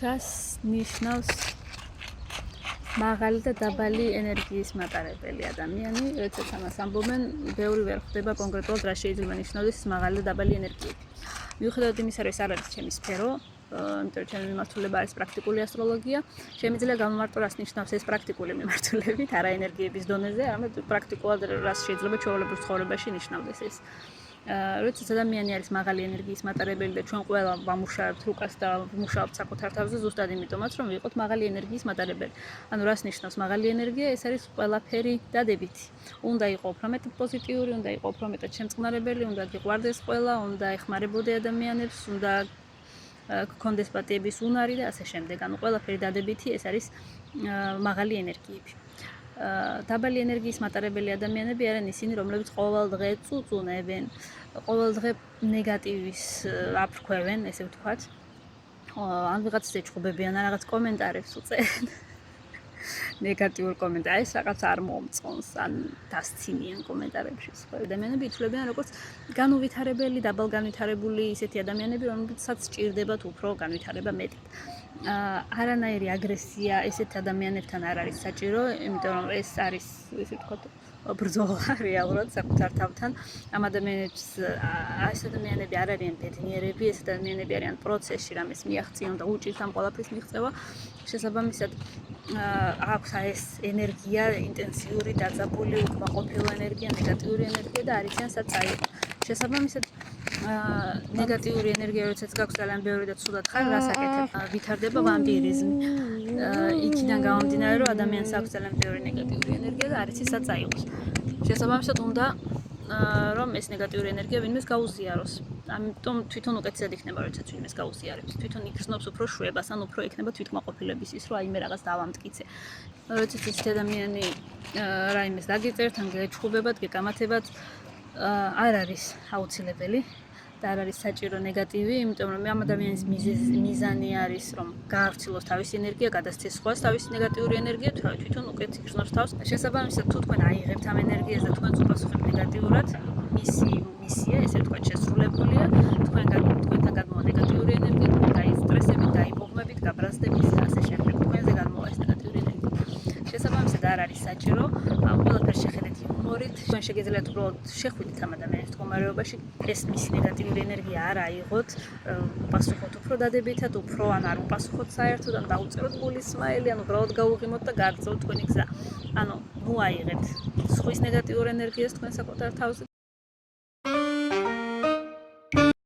რას ნიშნავს მაღალი და დაბალი ენერგიის მატარებელი ადამიანი, როდესაც ამას ამბობენ, ბევრი ვერ ხვდება კონკრეტულად რა შეიძლება ნიშნავდეს მაღალი და დაბალი ენერგიები. მიუხედავად იმისა, რომ ეს არ არის ჩემი სფერო, იმიტომ რომ ჩემი მიმართულება არის პრაქტიკული ასტროლოგია, შემიძლია გამომარტო რას ნიშნავს ეს პრაქტიკული მიმართულებით, არა ენერგიების დონეზე, არამედ პრაქტიკულად რას შეიძლება ჩვეულებრივ ცხოვრებაში ნიშნავდეს ეს. როდესაც ადამიანი არის მაღალი ენერგიის მატარებელი და ჩვენ ყველა ვამუშავებთ რუკას და ვმუშაობთ საკუთარ თავზე ზუსტად იმიტომაც, რომ ვიყოთ მაღალი ენერგიის მატარებელი. ანუ რას ნიშნავს მაღალი ენერგია? ეს არის ყველაფერი დადებითი. უნდა იყოს უფრო მეტად პოზიტიური, უნდა იყოს უფრო მეტად შემწყნარებელი, უნდა გიყვარდეს ყველა, უნდა ეხმარებოდე ადამიანებს, უნდა გქონდეს პატიების უნარი და ასე შემდეგ. ანუ ყველაფერი დადებითი, ეს არის მაღალი ენერგიები. დაბალი ენერგიის მატარებელი ადამიანები არიან ისინი, რომლებიც ყოველ დღე წუწუნებენ, ყოველ დღე ნეგატივის აფრქვევენ, ესე ვთქვათ. ან ვიღაცას ეჩხუბებიან, ან რაღაც კომენტარებს უწერენ. ნეგატიურ კომენტარებს, რაღაც არ მომწონს, ან დასცინიან კომენტარებში. სხვა ადამიანები ითვლებიან როგორც განუვითარებელი, დაბალგანვითარებული ისეთი ადამიანები, რომლებსაც სჭირდებათ უფრო განვითარება მეტად. არანაირი აგრესია ესეთ ადამიანებთან არ არის საჭირო, იმიტომ რომ ეს არის, ესე ვთქვათ, ბრძოლა რეალურად საკუთარ თავთან. ამ ადამიანებს ეს ადამიანები არ არიან ბედნიერები, ეს ადამიანები არიან პროცესში, რამეს მიაღწიონ და უჭირთ ამ ყველაფრის მიღწევა. შესაბამისად, აქვს ეს ენერგია, ინტენსიური, დაძაბული, უკმაყოფილო ენერგია, ნეგატიური ენერგია და არ იციან სად წაიღო. შესაბამისად, ნეგატიური ენერგია, როდესაც გაქვს ძალიან ბევრი და ცუდად ხარ, რას აკეთებ? ვითარდება ვამპირიზმი. იქიდან გამომდინარე, რომ ადამიანს აქვს ძალიან ბევრი ნეგატიური ენერგია და არ იცის სად წაიღოს. შესაბამისად, უნდა რომ ეს ნეგატიური ენერგია ვინმეს გაუზიაროს. ამიტომ თვითონ უკეთესად იქნება, როდესაც ვინმეს გაუზიარებს. თვითონ იგრძნობს უფრო შვებას, ან უფრო ექნება თვითკმაყოფილების ის, რომ აიმე რაღაც დავამტკიცე. როდესაც ეს ადამიანი რაიმეს დაგიწერთ, ან გეჩხუბებათ, გეკამათებათ, არ არის აუცილებელი და არ არის საჭირო ნეგატივი, იმიტომ რომ ამ ადამიანის მიზანი არის, რომ გაავრცელოს თავისი ენერგია, გადასცეს სხვას თავისი ნეგატიური ენერგია, თვითონ უკეთ იგრძნობს თავს. შესაბამისად, თუ თქვენ აიღებთ ამ ენერგიას და თქვენც უპასუხებთ ნეგატიურად, მისი მისია, ესე ვთქვათ, შესრულებულია, თქვენთან გადმოვა ნეგატიური ენერგია, თქვენ დაისტრესებით, დაიბოღმებით, გაბრაზდებით და ასე შემდეგ. თქვენზე გადმოვა ეს ნეგატიური ენერგია. შესაბამისად, არ არის საჭირო ამ ყველაფერს შეხედეთ იუმორით. თქვენ შეგიძლიათ უბრალოდ შეხვიდეთ ამ ადამიანის მდგომარეობაში, ეს მისი ნეგატიური ენერგია არ აიღოთ, უპასუხოთ უფრო დადებითად, უფრო ან არ უპასუხოთ საერთოდ, ან დაუწეროთ გულის სმაილი, ან უბრალოდ გაუღიმოთ და გააგრძელოთ თქვენი გზა. ანუ, ნუ აიღეთ სხვის ნეგატიურ ენერგიას თქვენ საკუთარ თავზე.